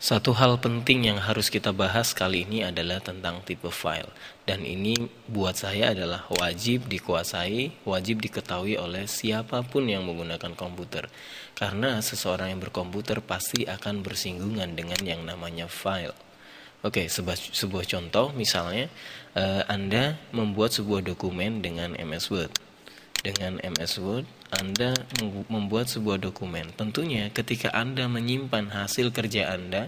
Satu hal penting yang harus kita bahas kali ini adalah tentang tipe file. Dan ini buat saya adalah wajib dikuasai, wajib diketahui oleh siapapun yang menggunakan komputer. Karena seseorang yang berkomputer pasti akan bersinggungan dengan yang namanya file. Oke, sebuah contoh misalnya Anda membuat sebuah dokumen dengan MS Word. Dengan MS Word, Anda membuat sebuah dokumen. Tentunya ketika Anda menyimpan hasil kerja Anda,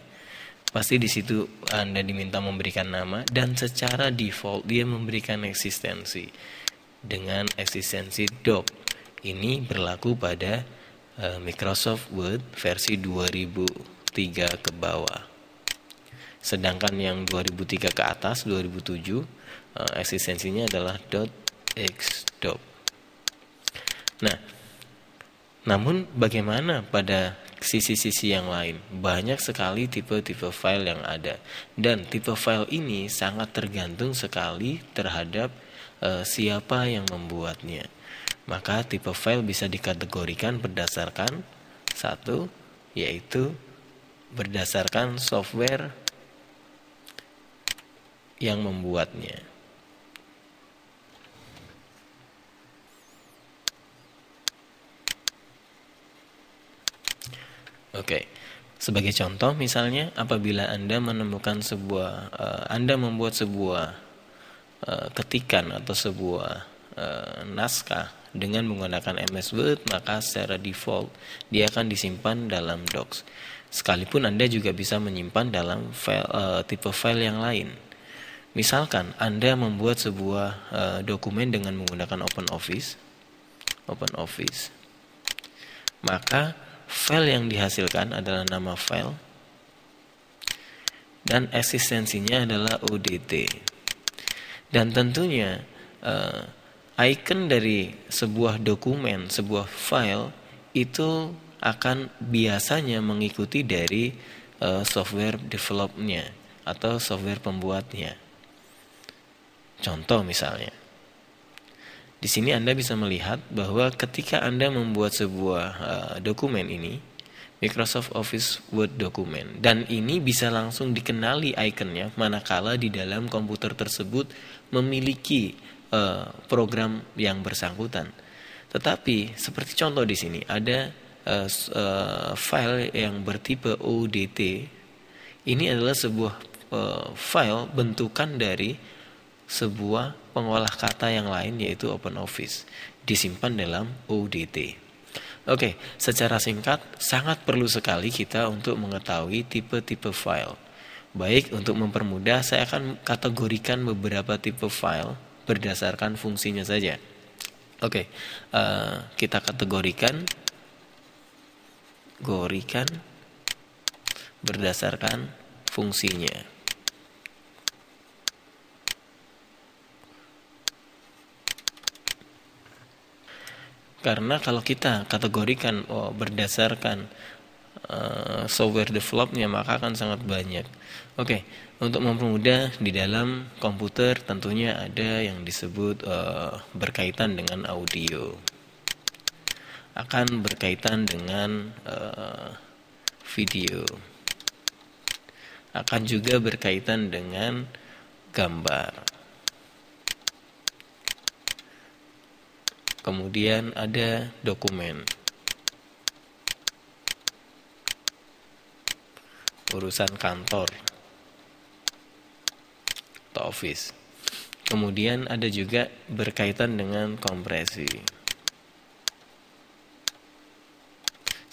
pasti di situ Anda diminta memberikan nama dan secara default dia memberikan eksistensi dengan eksistensi doc. Ini berlaku pada Microsoft Word versi 2003 ke bawah. Sedangkan yang 2003 ke atas, 2007, eksistensinya adalah .xdoc. Nah, namun bagaimana pada sisi-sisi yang lain? Banyak sekali tipe-tipe file yang ada. Dan tipe file ini sangat tergantung sekali terhadap siapa yang membuatnya. Maka tipe file bisa dikategorikan berdasarkan satu, yaitu berdasarkan software yang membuatnya. Oke. Sebagai contoh misalnya apabila Anda menemukan Anda membuat sebuah ketikan atau sebuah naskah dengan menggunakan MS Word, maka secara default dia akan disimpan dalam Docs. Sekalipun Anda juga bisa menyimpan dalam tipe file yang lain. Misalkan Anda membuat sebuah dokumen dengan menggunakan OpenOffice, maka file yang dihasilkan adalah nama file dan eksistensinya adalah ODT. Dan tentunya icon dari sebuah dokumen, sebuah file itu akan biasanya mengikuti dari software developnya atau software pembuatnya. Contoh misalnya, di sini Anda bisa melihat bahwa ketika Anda membuat sebuah dokumen ini, Microsoft Office Word dokumen, dan ini bisa langsung dikenali ikonnya manakala di dalam komputer tersebut memiliki program yang bersangkutan. Tetapi seperti contoh di sini ada file yang bertipe ODT. Ini adalah sebuah file bentukan dari sebuah pengolah kata yang lain yaitu OpenOffice, disimpan dalam ODT. Oke, secara singkat sangat perlu sekali kita untuk mengetahui tipe-tipe file. Baik, untuk mempermudah saya akan kategorikan beberapa tipe file berdasarkan fungsinya saja. Oke, kita kategorikan berdasarkan fungsinya. Karena kalau kita kategorikan berdasarkan software developnya, maka akan sangat banyak. Oke, untuk mempermudah di dalam komputer tentunya ada yang disebut berkaitan dengan audio, akan berkaitan dengan video, akan juga berkaitan dengan gambar. Kemudian ada dokumen, urusan kantor atau office. Kemudian ada juga berkaitan dengan kompresi,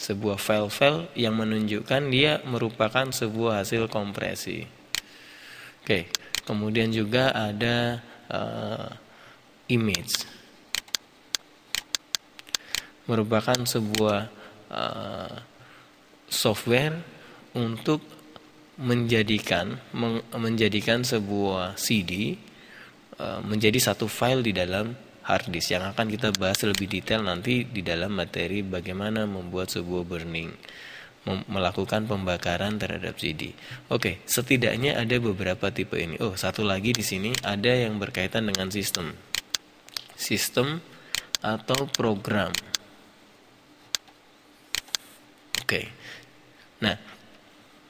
sebuah file-file yang menunjukkan dia merupakan sebuah hasil kompresi. Oke, kemudian juga ada image, merupakan sebuah software untuk menjadikan sebuah CD menjadi satu file di dalam hard disk, yang akan kita bahas lebih detail nanti di dalam materi bagaimana membuat sebuah burning, melakukan pembakaran terhadap CD. Oke, setidaknya ada beberapa tipe ini. Satu lagi di sini ada yang berkaitan dengan sistem atau program. Oke. Nah,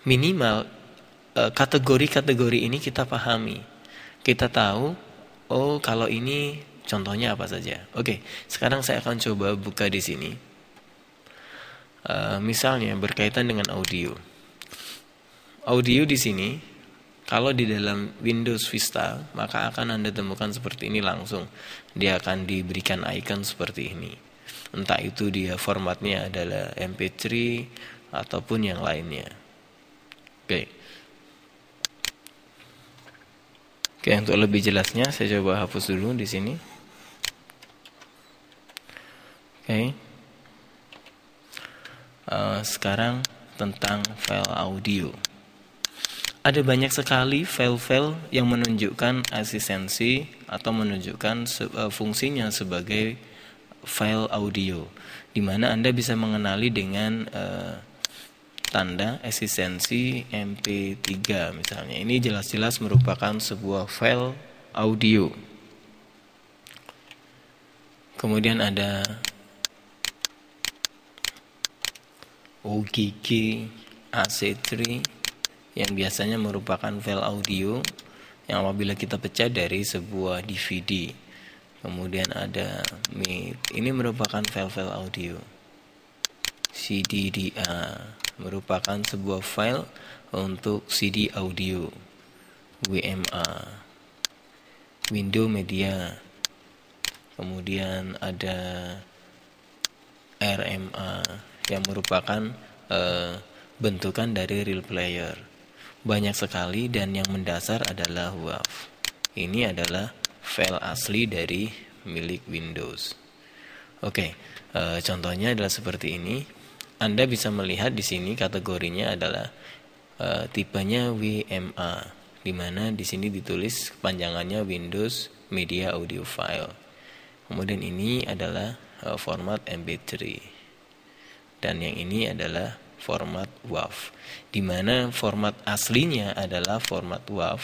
minimal kategori-kategori ini kita pahami. Kita tahu, oh kalau ini contohnya apa saja. Oke, sekarang saya akan coba buka di sini. Misalnya berkaitan dengan audio. Audio di sini, kalau di dalam Windows Vista, maka akan Anda temukan seperti ini langsung. Dia akan diberikan icon seperti ini. Entah itu dia formatnya adalah MP3 ataupun yang lainnya. Oke, untuk lebih jelasnya saya coba hapus dulu di sini. Sekarang tentang file audio. Ada banyak sekali file-file yang menunjukkan eksistensi atau menunjukkan fungsinya sebagai file audio, di mana Anda bisa mengenali dengan tanda eksistensi MP3 misalnya. Ini jelas-jelas merupakan sebuah file audio. Kemudian ada OGG AC3 yang biasanya merupakan file audio yang apabila kita pecah dari sebuah DVD. Kemudian ada MIT, ini merupakan file-file audio. CDDA merupakan sebuah file untuk CD audio. WMA, Window Media. Kemudian ada RMA yang merupakan bentukan dari real player. Banyak sekali, dan yang mendasar adalah WAV. Ini adalah file asli dari milik Windows. Contohnya adalah seperti ini. Anda bisa melihat di sini kategorinya adalah tipenya WMA, di mana di sini ditulis kepanjangannya Windows Media Audio File. Kemudian ini adalah format MP3, dan yang ini adalah format WAV, di mana format aslinya adalah format WAV,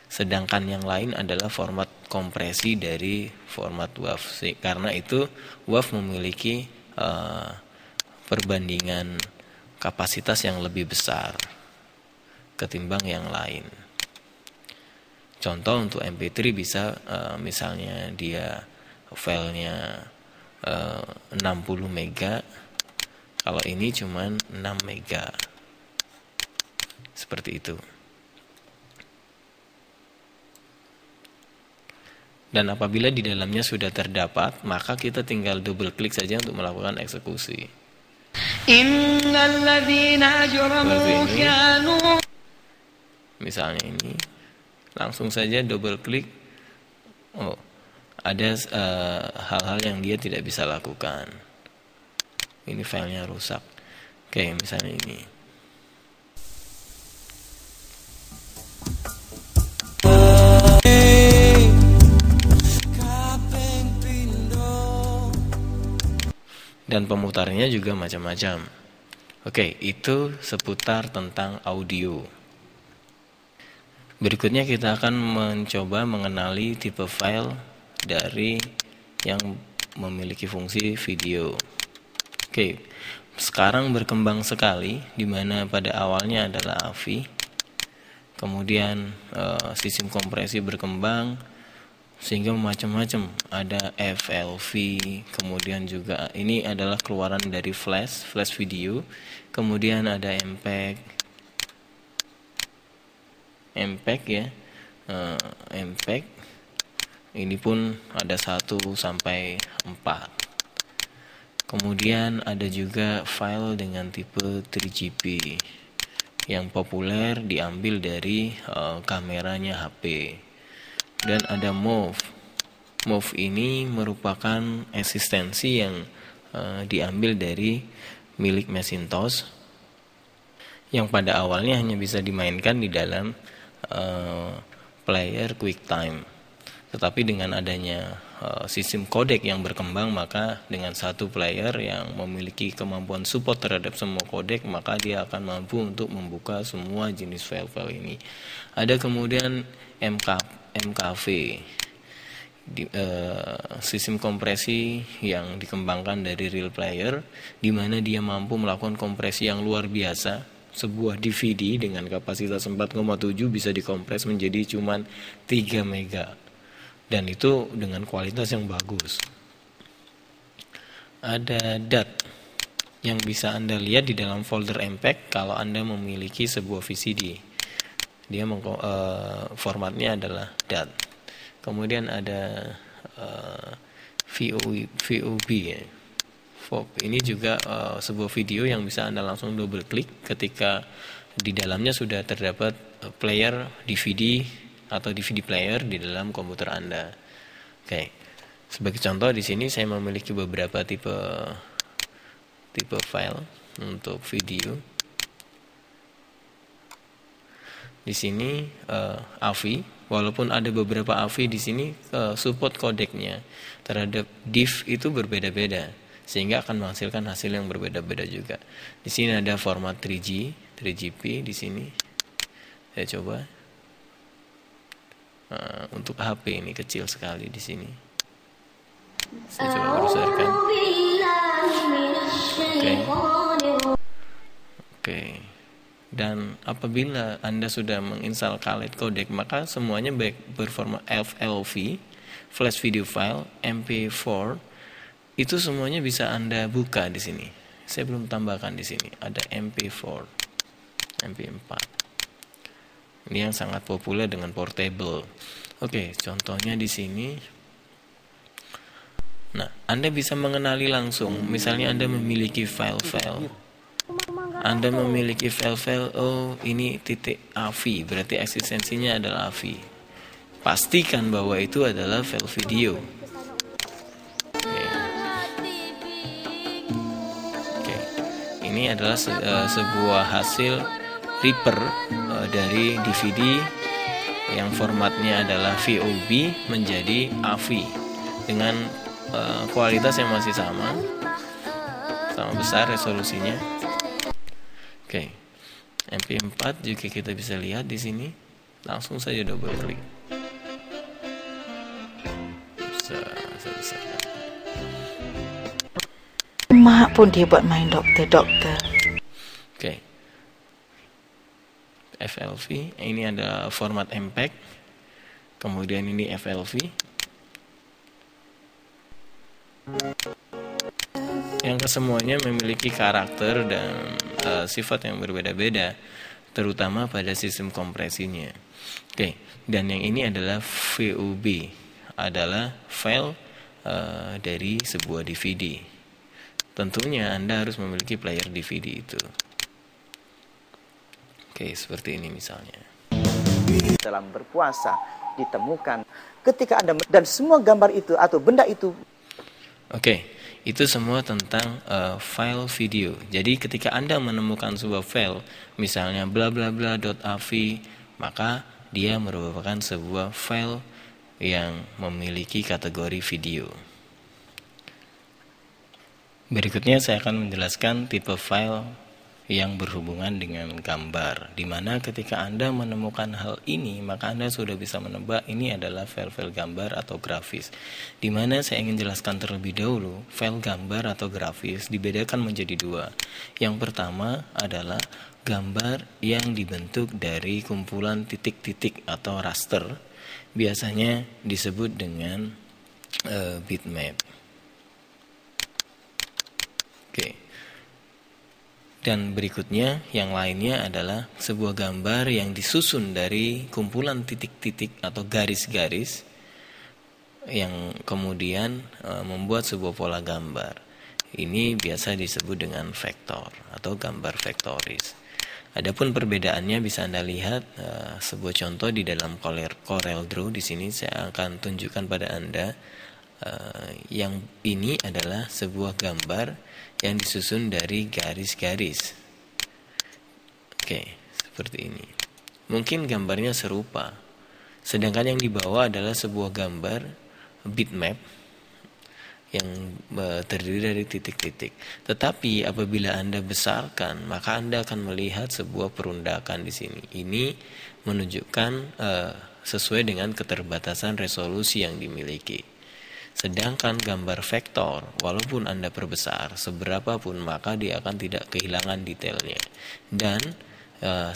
sedangkan yang lain adalah format kompresi dari format WAV. Karena itu WAV memiliki perbandingan kapasitas yang lebih besar ketimbang yang lain. Contoh untuk MP3 bisa misalnya dia filenya 60 mega, kalau ini cuma 6 mega. Seperti itu. Dan apabila di dalamnya sudah terdapat, maka kita tinggal double klik saja untuk melakukan eksekusi. Seperti ini. Misalnya ini, langsung saja double klik. Ada hal-hal yang dia tidak bisa lakukan. Ini filenya rusak. Misalnya ini. Dan pemutarnya juga macam-macam. Itu seputar tentang audio. Berikutnya kita akan mencoba mengenali tipe file dari yang memiliki fungsi video. Sekarang berkembang sekali, di mana pada awalnya adalah AVI, kemudian sistem kompresi berkembang sehingga macam-macam. Ada FLV, kemudian juga ini adalah keluaran dari flash video, kemudian ada MPEG ya, MPEG. Ini pun ada 1 sampai 4. Kemudian ada juga file dengan tipe 3GP yang populer diambil dari kameranya HP. Dan ada MOV. MOV ini merupakan eksistensi yang diambil dari milik Macintosh, yang pada awalnya hanya bisa dimainkan di dalam player QuickTime. Tetapi dengan adanya sistem codec yang berkembang, maka dengan satu player yang memiliki kemampuan support terhadap semua codec, maka dia akan mampu untuk membuka semua jenis file-file ini. Ada kemudian MKV, sistem kompresi yang dikembangkan dari real player, di mana dia mampu melakukan kompresi yang luar biasa sebuah DVD dengan kapasitas 4,7 bisa dikompres menjadi cuman 3 mega. Dan itu dengan kualitas yang bagus. Ada DAT yang bisa Anda lihat di dalam folder MPEG kalau Anda memiliki sebuah VCD. Dia formatnya adalah DAT. Kemudian ada VOB ya. Ini juga sebuah video yang bisa Anda langsung double klik ketika di dalamnya sudah terdapat player DVD atau DVD player di dalam komputer Anda. Oke. Sebagai contoh di sini saya memiliki beberapa tipe file untuk video. Di sini AVI, walaupun ada beberapa AVI di sini support kodeknya terhadap div itu berbeda-beda, sehingga akan menghasilkan hasil yang berbeda-beda juga. Di sini ada format 3GP di sini. Saya coba. Untuk HP ini kecil sekali di sini. Saya coba besarkan. Oke. Dan apabila Anda sudah menginstal Khaled Codec, maka semuanya baik berformat FLV, flash video file, MP4, itu semuanya bisa Anda buka di sini. Saya belum tambahkan di sini. Ada MP4, MP4. Ini yang sangat populer dengan portable. Oke, contohnya di sini. Nah, Anda bisa mengenali langsung. Misalnya Anda memiliki file-file. Anda memiliki file-file, oh ini titik AVI, berarti eksistensinya adalah AVI. Pastikan bahwa itu adalah file video. Oke. Ini adalah sebuah hasil Reaper dari DVD yang formatnya adalah VOB menjadi AVI dengan kualitas yang masih sama besar resolusinya. Oke. MP4 juga kita bisa lihat di sini. Langsung saja double klik. Mak pun dia buat main dokter. Oke. FLV, ini ada format MPEG. Kemudian ini FLV. Yang kesemuanya memiliki karakter dan sifat yang berbeda-beda, terutama pada sistem kompresinya. Oke, dan yang ini adalah VOB, adalah file dari sebuah DVD. Tentunya Anda harus memiliki player DVD itu. Oke, seperti ini misalnya. Dalam berpuasa ditemukan ketika Anda dan semua gambar itu atau benda itu. Oke, itu semua tentang file video. Jadi ketika Anda menemukan sebuah file, misalnya bla bla bla.avi, maka dia merupakan sebuah file yang memiliki kategori video. Berikutnya saya akan menjelaskan tipe file yang berhubungan dengan gambar, di mana ketika Anda menemukan hal ini, maka Anda sudah bisa menebak ini adalah file-file gambar atau grafis. Di mana saya ingin jelaskan terlebih dahulu, file gambar atau grafis dibedakan menjadi dua. Yang pertama adalah gambar yang dibentuk dari kumpulan titik-titik atau raster, biasanya disebut dengan bitmap. Oke. Dan berikutnya yang lainnya adalah sebuah gambar yang disusun dari kumpulan titik-titik atau garis-garis yang kemudian membuat sebuah pola gambar. Ini biasa disebut dengan vektor atau gambar vektoris. Adapun perbedaannya bisa Anda lihat sebuah contoh di dalam Corel Draw. Di sini saya akan tunjukkan pada Anda. Yang ini adalah sebuah gambar yang disusun dari garis-garis. Oke, seperti ini. Mungkin gambarnya serupa. Sedangkan yang di bawah adalah sebuah gambar bitmap yang terdiri dari titik-titik. Tetapi apabila Anda besarkan, maka Anda akan melihat sebuah perundakan di sini. Ini menunjukkan sesuai dengan keterbatasan resolusi yang dimiliki. Sedangkan gambar vektor, walaupun Anda perbesar seberapapun, maka dia akan tidak kehilangan detailnya. Dan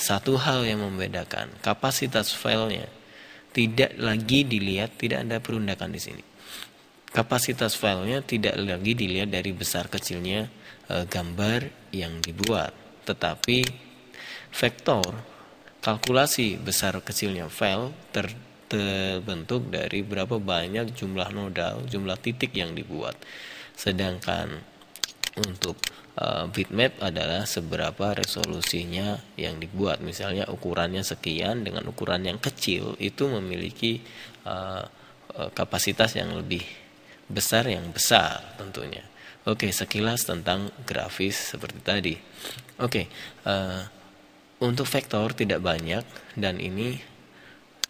satu hal yang membedakan, kapasitas filenya tidak lagi dilihat, tidak ada perundakan di sini. Kapasitas filenya tidak lagi dilihat dari besar kecilnya gambar yang dibuat, tetapi vektor kalkulasi besar kecilnya file terbentuk dari berapa banyak jumlah nodal, jumlah titik yang dibuat. Sedangkan untuk bitmap adalah seberapa resolusinya yang dibuat. Misalnya ukurannya sekian dengan ukuran yang kecil itu memiliki kapasitas yang lebih besar, yang besar tentunya. Oke, sekilas tentang grafis seperti tadi. Oke, untuk vektor tidak banyak, dan ini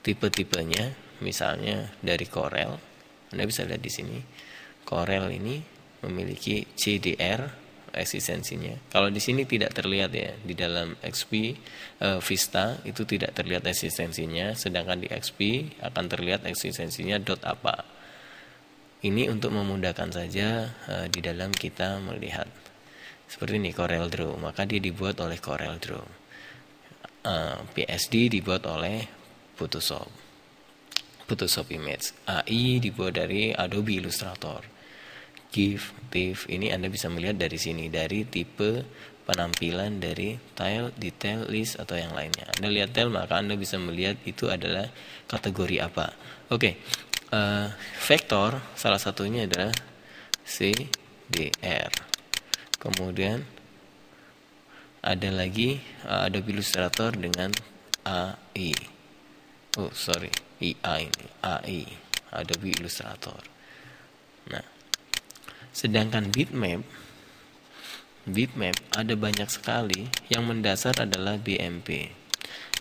tipe-tipenya. Misalnya dari Corel, Anda bisa lihat di sini. Corel ini memiliki CDR eksistensinya. Kalau di sini tidak terlihat ya, di dalam XP Vista itu tidak terlihat eksistensinya, sedangkan di XP akan terlihat eksistensinya dot apa. Ini untuk memudahkan saja di dalam kita melihat. Seperti ini Corel Draw, maka dia dibuat oleh Corel Draw. PSD dibuat oleh Photoshop Image. AI dibuat dari Adobe Illustrator. GIF, TIFF, ini Anda bisa melihat dari sini, dari tipe penampilan dari tile, detail, list, atau yang lainnya. Anda lihat tile, maka Anda bisa melihat itu adalah kategori apa. Oke, vektor salah satunya adalah CDR. Kemudian ada lagi Adobe Illustrator dengan AI. AI, Adobe Illustrator. Nah, sedangkan bitmap ada banyak sekali, yang mendasar adalah BMP.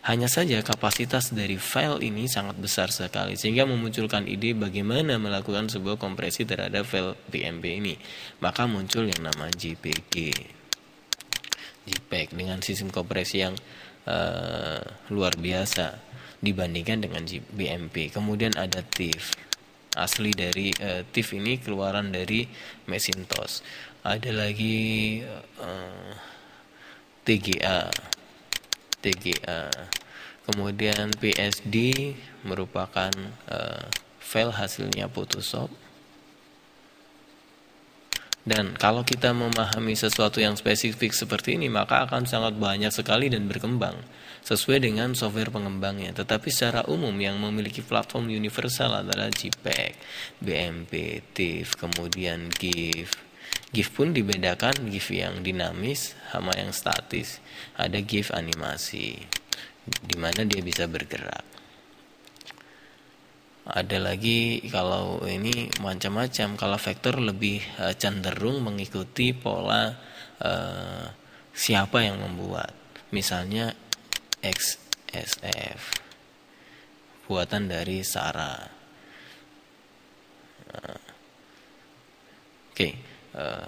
Hanya saja kapasitas dari file ini sangat besar sekali, sehingga memunculkan ide bagaimana melakukan sebuah kompresi terhadap file BMP ini. Maka muncul yang nama JPG dengan sistem kompresi yang luar biasa dibandingkan dengan BMP. Kemudian ada TIFF. Asli dari TIFF ini keluaran dari Macintosh. Ada lagi TGA. Kemudian PSD merupakan file hasilnya Photoshop. Dan kalau kita memahami sesuatu yang spesifik seperti ini, maka akan sangat banyak sekali dan berkembang sesuai dengan software pengembangnya. Tetapi secara umum yang memiliki platform universal adalah JPEG, BMP, TIFF, kemudian GIF. GIF pun dibedakan, GIF yang dinamis sama yang statis. Ada GIF animasi, di mana dia bisa bergerak. Ada lagi kalau ini macam-macam. Kalau vektor lebih cenderung mengikuti pola siapa yang membuat. Misalnya XSF, buatan dari Sarah.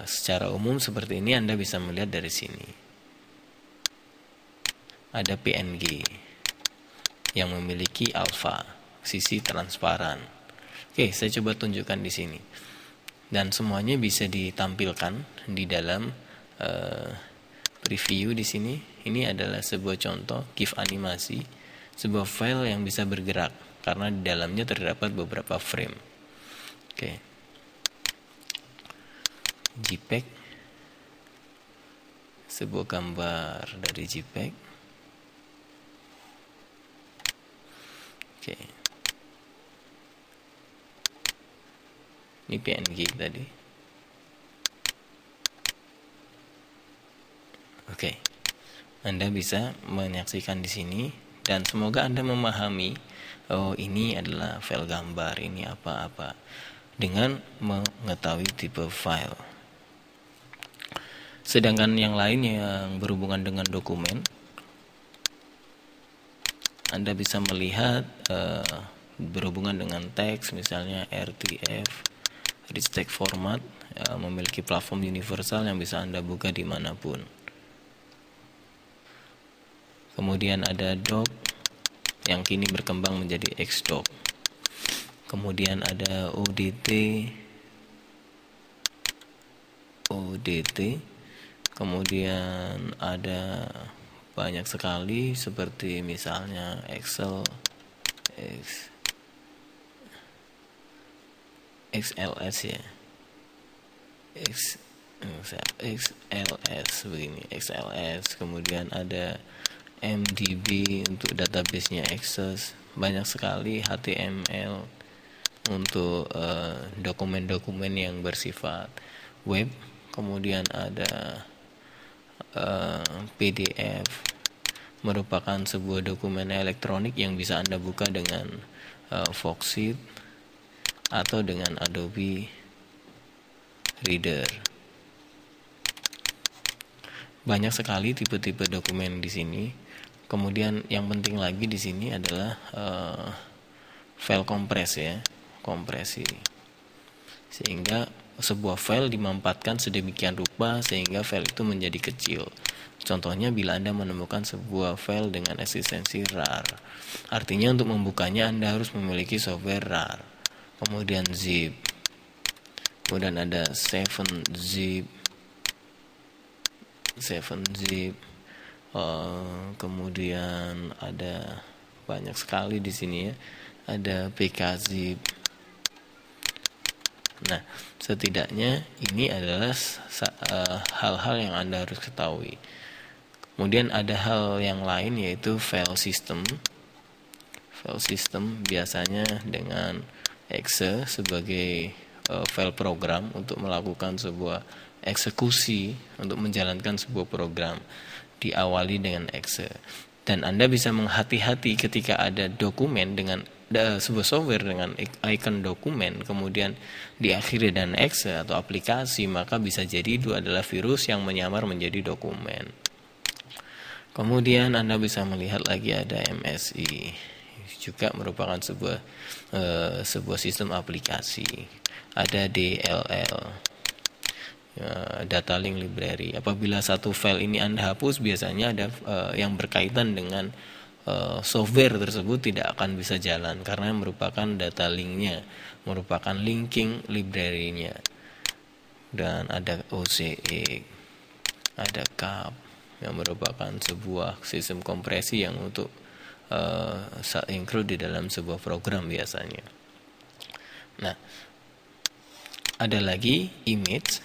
Secara umum seperti ini Anda bisa melihat dari sini. Ada PNG yang memiliki alpha, sisi transparan. Saya coba tunjukkan di sini. Dan semuanya bisa ditampilkan di dalam preview di sini. Ini adalah sebuah contoh GIF animasi, sebuah file yang bisa bergerak karena di dalamnya terdapat beberapa frame. JPEG, sebuah gambar dari JPEG. Ini PNG tadi. Anda bisa menyaksikan di sini, dan semoga Anda memahami, ini adalah file gambar, ini apa-apa, dengan mengetahui tipe file. Sedangkan yang lain yang berhubungan dengan dokumen, Anda bisa melihat berhubungan dengan teks, misalnya RTF, Rich Text Format, memiliki platform universal yang bisa Anda buka dimanapun. Kemudian ada doc yang kini berkembang menjadi Xdoc. Kemudian ada ODT, kemudian ada banyak sekali, seperti misalnya Excel, XLS ya, XLS begini, XLS, kemudian ada MDB untuk database-nya Access, banyak sekali HTML untuk dokumen-dokumen yang bersifat web, kemudian ada PDF, merupakan sebuah dokumen elektronik yang bisa Anda buka dengan Foxit atau dengan Adobe Reader. Banyak sekali tipe-tipe dokumen di sini. Kemudian yang penting lagi di sini adalah file kompres ya, kompresi. Sehingga sebuah file dimampatkan sedemikian rupa sehingga file itu menjadi kecil. Contohnya bila Anda menemukan sebuah file dengan eksistensi RAR. Artinya untuk membukanya Anda harus memiliki software RAR. Kemudian zip. Kemudian ada 7zip. Kemudian ada banyak sekali di sini ya. Ada PKzip. Nah, setidaknya ini adalah hal-hal yang Anda harus ketahui. Kemudian ada hal yang lain yaitu file system. File system biasanya dengan exe sebagai file program untuk melakukan sebuah eksekusi, untuk menjalankan sebuah program, diawali dengan exe. Dan Anda bisa menghati-hati ketika ada dokumen dengan sebuah software dengan icon dokumen kemudian diakhiri dan exe atau aplikasi, maka bisa jadi itu adalah virus yang menyamar menjadi dokumen. Kemudian Anda bisa melihat lagi ada MSI, juga merupakan sebuah sistem aplikasi. Ada DLL, data link library. Apabila satu file ini Anda hapus, biasanya ada yang berkaitan dengan software tersebut tidak akan bisa jalan karena merupakan data linknya, merupakan linking library-nya. Dan ada OCE, ada CAP yang merupakan sebuah sistem kompresi yang untuk include di dalam sebuah program biasanya. Nah, ada lagi image.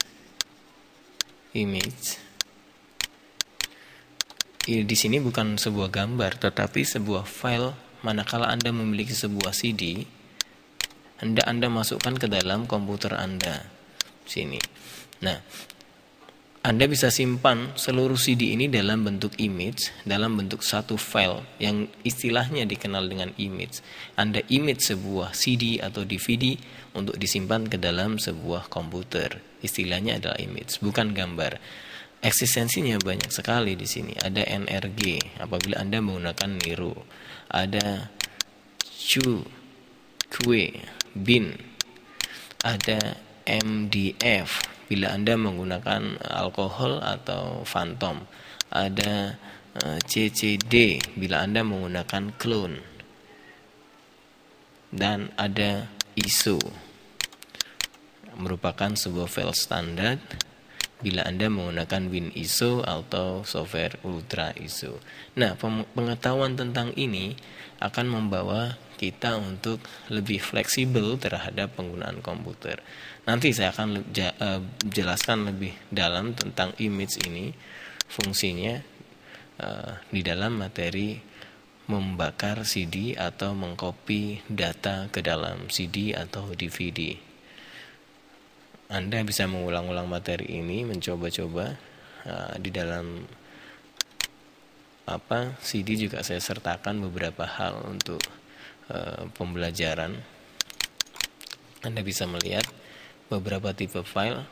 Di sini bukan sebuah gambar, tetapi sebuah file. Manakala Anda memiliki sebuah CD, Anda masukkan ke dalam komputer Anda. Sini. Nah, Anda bisa simpan seluruh CD ini dalam bentuk image, dalam bentuk satu file yang istilahnya dikenal dengan image. Anda image sebuah CD atau DVD untuk disimpan ke dalam sebuah komputer. Istilahnya adalah image, bukan gambar. Eksistensinya banyak sekali di sini. Ada NRG apabila Anda menggunakan Nero. Ada Bin. Ada MDF bila Anda menggunakan alkohol atau Phantom. Ada CCD bila Anda menggunakan clone. Dan ada ISO, merupakan sebuah file standar bila Anda menggunakan WinISO atau software Ultra ISO. Nah, pengetahuan tentang ini akan membawa kita untuk lebih fleksibel terhadap penggunaan komputer. Nanti saya akan jelaskan lebih dalam tentang image ini, fungsinya di dalam materi membakar CD atau mengcopy data ke dalam CD atau DVD. Anda bisa mengulang-ulang materi ini, mencoba-coba di dalam CD juga saya sertakan beberapa hal untuk pembelajaran. Anda bisa melihat beberapa tipe file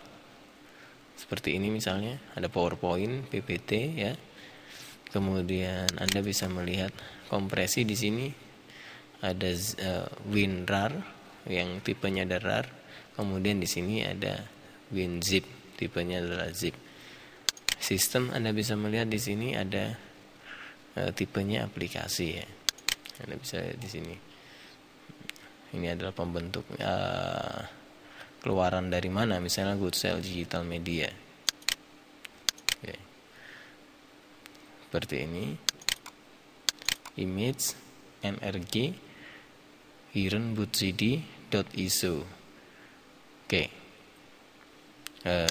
seperti ini, misalnya ada PowerPoint, PPT ya. Kemudian Anda bisa melihat kompresi di sini ada WinRAR yang tipenya ada RAR. Kemudian di sini ada WinZip, tipenya adalah zip. Sistem Anda bisa melihat di sini ada tipenya aplikasi ya. Anda bisa lihat di sini. Ini adalah pembentuk keluaran dari mana, misalnya Goodsell Digital Media. Oke. seperti ini, image nrg hirenbutcd.iso. Oke.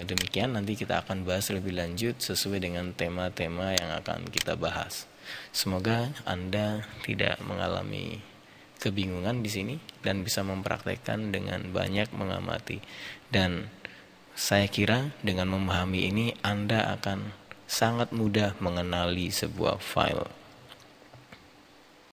Demikian, nanti kita akan bahas lebih lanjut sesuai dengan tema-tema yang akan kita bahas. Semoga Anda tidak mengalami kebingungan di sini dan bisa mempraktekkan dengan banyak mengamati. Dan saya kira dengan memahami ini Anda akan sangat mudah mengenali sebuah file.